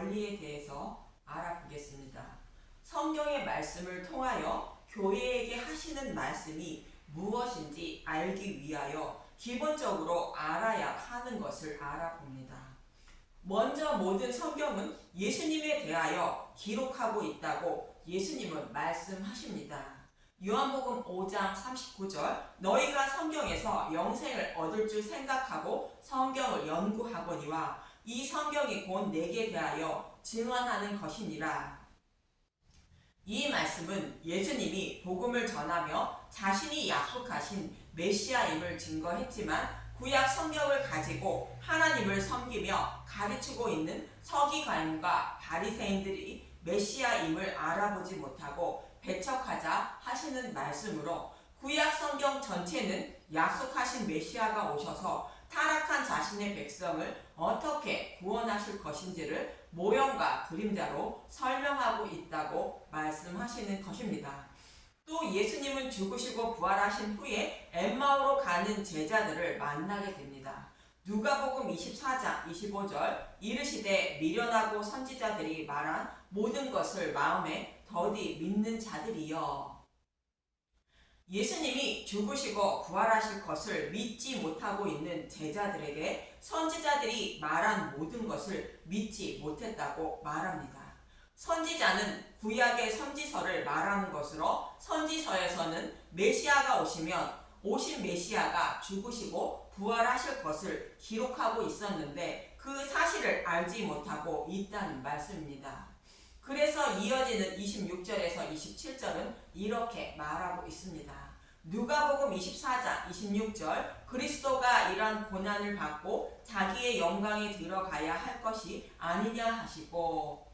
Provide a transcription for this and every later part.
원리에 대해서 알아보겠습니다. 성경의 말씀을 통하여 교회에게 하시는 말씀이 무엇인지 알기 위하여 기본적으로 알아야 하는 것을 알아봅니다. 먼저 모든 성경은 예수님에 대하여 기록하고 있다고 예수님은 말씀하십니다. 요한복음 5장 39절 너희가 성경에서 영생을 얻을 줄 생각하고 성경을 연구하거니와 이 성경이 곧 내게 대하여 증언하는 것이니라. 이 말씀은 예수님이 복음을 전하며 자신이 약속하신 메시아임을 증거했지만 구약 성경을 가지고 하나님을 섬기며 가르치고 있는 서기관과 바리새인들이 메시아임을 알아보지 못하고 배척하자 하시는 말씀으로 구약 성경 전체는 약속하신 메시아가 오셔서 타락한 자신의 백성을 어떻게 구원하실 것인지를 모형과 그림자로 설명하고 있다고 말씀하시는 것입니다. 또 예수님은 죽으시고 부활하신 후에 엠마오로 가는 제자들을 만나게 됩니다. 누가복음 24장 25절 이르시되 미련하고 선지자들이 말한 모든 것을 마음에 더디 믿는 자들이여. 예수님이 죽으시고 부활하실 것을 믿지 못하고 있는 제자들에게 선지자들이 말한 모든 것을 믿지 못했다고 말합니다. 선지자는 구약의 선지서를 말하는 것으로 선지서에서는 메시아가 오시면 오신 메시아가 죽으시고 부활하실 것을 기록하고 있었는데 그 사실을 알지 못하고 있다는 말씀입니다. 그래서 이어지는 26절에서 27절은 이렇게 말하고 있습니다. 누가복음 24장 26절 그리스도가 이러한 고난을 받고 자기의 영광에 들어가야 할 것이 아니냐 하시고,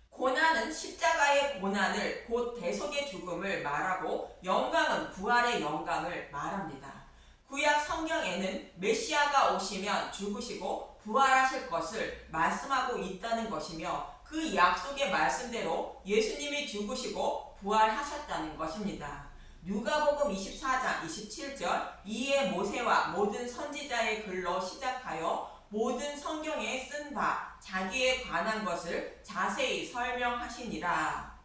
고난은 십자가의 고난을 곧 대속의 죽음을 말하고 영광은 부활의 영광을 말합니다. 구약 성경에는 메시아가 오시면 죽으시고 부활하실 것을 말씀하고 있다는 것이며 그 약속의 말씀대로 예수님이 죽으시고 부활하셨다는 것입니다. 누가복음 24장 27절 이에 모세와 모든 선지자의 글로 시작하여 모든 성경에 쓴 바 자기에 관한 것을 자세히 설명하시니라.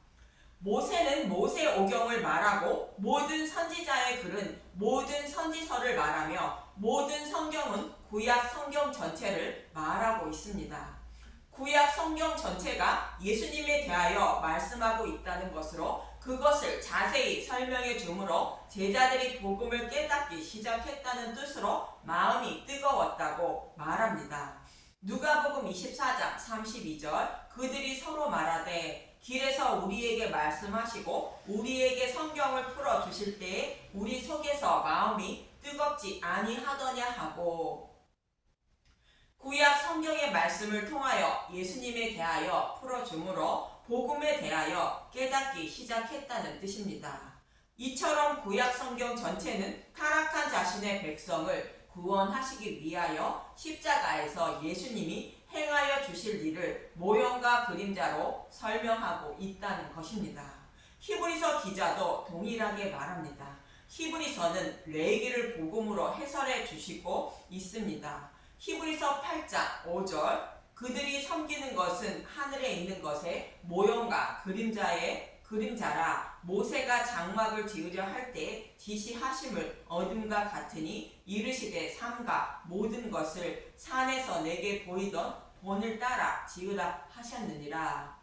모세는 모세오경을 말하고 모든 선지자의 글은 모든 선지서를 말하며 모든 성경은 구약 성경 전체를 말하고 있습니다. 구약 성경 전체가 예수님에 대하여 말씀하고 있다는 것으로 그것을 자세히 설명해 주므로 제자들이 복음을 깨닫기 시작했다는 뜻으로 마음이 뜨거웠다고 말합니다. 누가복음 24장 32절 그들이 서로 말하되 길에서 우리에게 말씀하시고 우리에게 성경을 풀어주실 때에 우리 속에서 마음이 뜨겁지 아니하더냐 하고, 구약 성경의 말씀을 통하여 예수님에 대하여 풀어주므로 복음에 대하여 깨닫기 시작했다는 뜻입니다. 이처럼 구약 성경 전체는 타락한 자신의 백성을 구원하시기 위하여 십자가에서 예수님이 행하여 주실 일을 모형과 그림자로 설명하고 있다는 것입니다. 히브리서 기자도 동일하게 말합니다. 히브리서는 레위기를 복음으로 해설해 주시고 있습니다. 히브리서 8장 5절 그들이 섬기는 것은 하늘에 있는 것의 모형과 그림자라 모세가 장막을 지으려 할 때 지시하심을 얻음과 같으니 이르시되 삼가 모든 것을 산에서 내게 보이던 본을 따라 지으라 하셨느니라.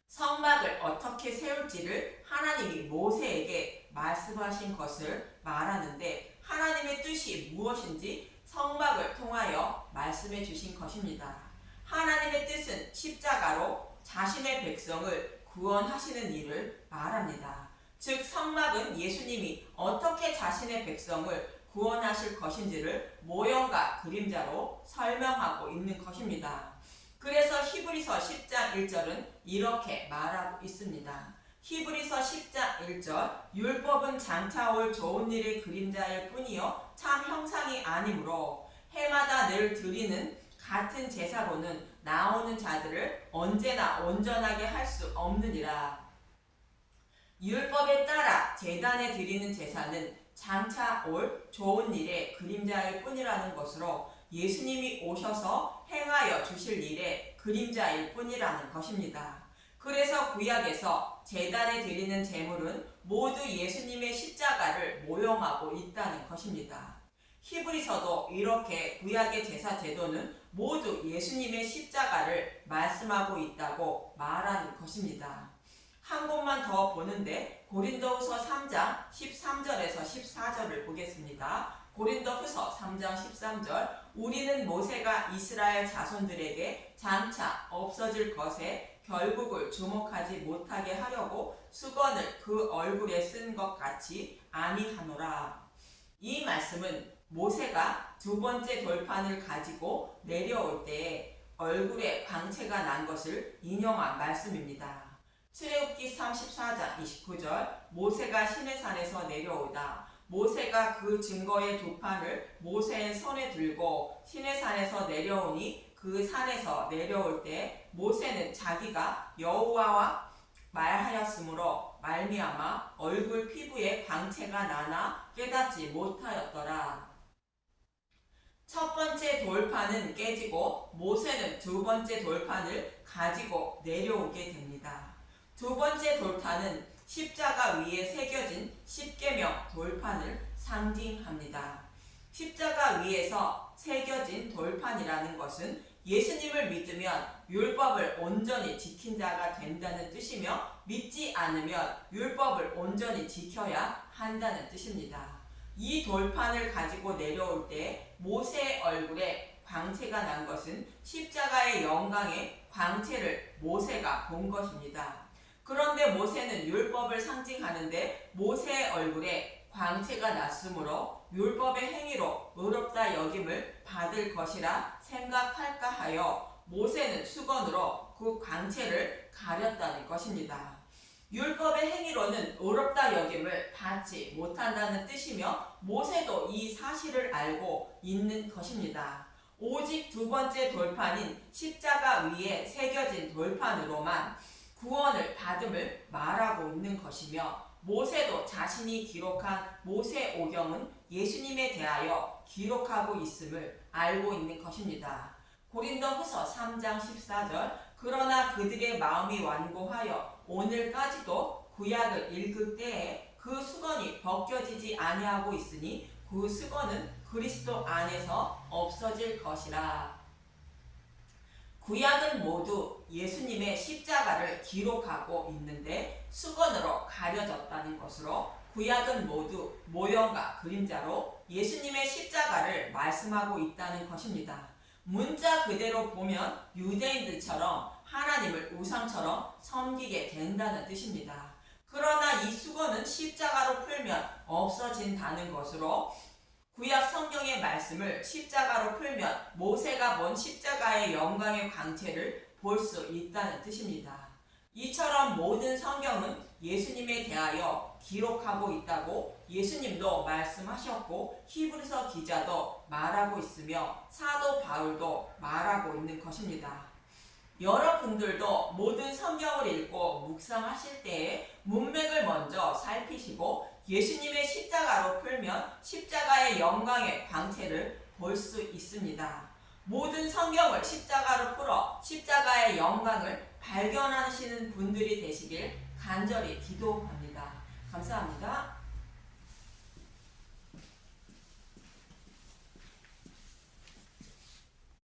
성막을 어떻게 세울지를 하나님이 모세에게 말씀하신 것을 말하는데 하나님의 뜻이 무엇인지 성막을 통하여 말씀해 주신 것입니다. 하나님의 뜻은 십자가로 자신의 백성을 구원하시는 일을 말합니다. 즉 성막은 예수님이 어떻게 자신의 백성을 구원하실 것인지를 모형과 그림자로 설명하고 있는 것입니다. 그래서 히브리서 10장 1절은 이렇게 말하고 있습니다. 히브리서 10장 1절 율법은 장차 올 좋은 일의 그림자일 뿐이요 참 형상이 아니므로 해마다 늘 드리는 같은 제사로는 나오는 자들을 언제나 온전하게 할 수 없느니라. 율법에 따라 제단에 드리는 제사는 장차 올 좋은 일의 그림자일 뿐이라는 것으로 예수님이 오셔서 행하여 주실 일의 그림자일 뿐이라는 것입니다. 그래서 구약에서 제단에 드리는 제물은 모두 예수님의 십자가를 모형하고 있다는 것입니다. 히브리서도 이렇게 구약의 제사 제도는 모두 예수님의 십자가를 말씀하고 있다고 말하는 것입니다. 한 곳만 더 보는데 고린도후서 3장 13절에서 14절을 보겠습니다. 고린도후서 3장 13절 우리는 모세가 이스라엘 자손들에게 장차 없어질 것에 결국을 주목하지 못하게 하려고 수건을 그 얼굴에 쓴 것 같이 아니하노라. 이 말씀은 모세가 두 번째 돌판을 가지고 내려올 때에 얼굴에 광채가 난 것을 인용한 말씀입니다. 출애굽기 34장 29절 모세가 시내산에서 내려오다 모세가 그 증거의 두 판을 모세의 손에 들고 시내산에서 내려오니 그 산에서 내려올 때 모세는 자기가 여호와와 말하였으므로 말미암아 얼굴 피부에 광채가 나나 깨닫지 못하였더라. 첫 번째 돌판은 깨지고 모세는 두 번째 돌판을 가지고 내려오게 됩니다. 두 번째 돌판은 십자가 위에 새겨진 십계명 돌판을 상징합니다. 십자가 위에서 새겨진 돌판이라는 것은 예수님을 믿으면 율법을 온전히 지킨 자가 된다는 뜻이며 믿지 않으면 율법을 온전히 지켜야 한다는 뜻입니다. 이 돌판을 가지고 내려올 때 모세의 얼굴에 광채가 난 것은 십자가의 영광의 광채를 모세가 본 것입니다. 그런데 모세는 율법을 상징하는데 모세의 얼굴에 광채가 났으므로 율법의 행위로 의롭다 여김을 받을 것이라 생각할까 하여 모세는 수건으로 그 광채를 가렸다는 것입니다. 율법의 행위로는 의롭다 여김을 받지 못한다는 뜻이며 모세도 이 사실을 알고 있는 것입니다. 오직 두 번째 돌판인 십자가 위에 새겨진 돌판으로만 구원을 받음을 말하고 있는 것이며 모세도 자신이 기록한 모세오경은 예수님에 대하여 기록하고 있음을 알고 있는 것입니다. 고린도후서 3장 14절 그러나 그들의 마음이 완고하여 오늘까지도 구약을 읽을 때에 그 수건이 벗겨지지 아니하고 있으니 그 수건은 그리스도 안에서 없어질 것이라. 구약은 모두 예수님의 십자가를 기록하고 있는데 수건으로 가려졌다는 것으로 구약은 모두 모형과 그림자로 예수님의 십자가를 말씀하고 있다는 것입니다. 문자 그대로 보면 유대인들처럼 하나님을 우상처럼 섬기게 된다는 뜻입니다. 그러나 이 수건은 십자가로 풀면 없어진다는 것으로 구약 성경의 말씀을 십자가로 풀면 모세가 본 십자가의 영광의 광채를 볼 수 있다는 뜻입니다. 이처럼 모든 성경은 예수님에 대하여 기록하고 있다고 예수님도 말씀하셨고 히브리서 기자도 말하고 있으며 사도 바울도 말하고 있는 것입니다. 여러분들도 모든 성경을 읽고 묵상하실 때에 문맥을 먼저 살피시고 예수님의 십자가로 풀면 십자가의 영광의 광채를 볼 수 있습니다. 모든 성경을 십자가로 풀어 십자가의 영광을 발견하시는 분들이 되시길 간절히 기도합니다. 감사합니다.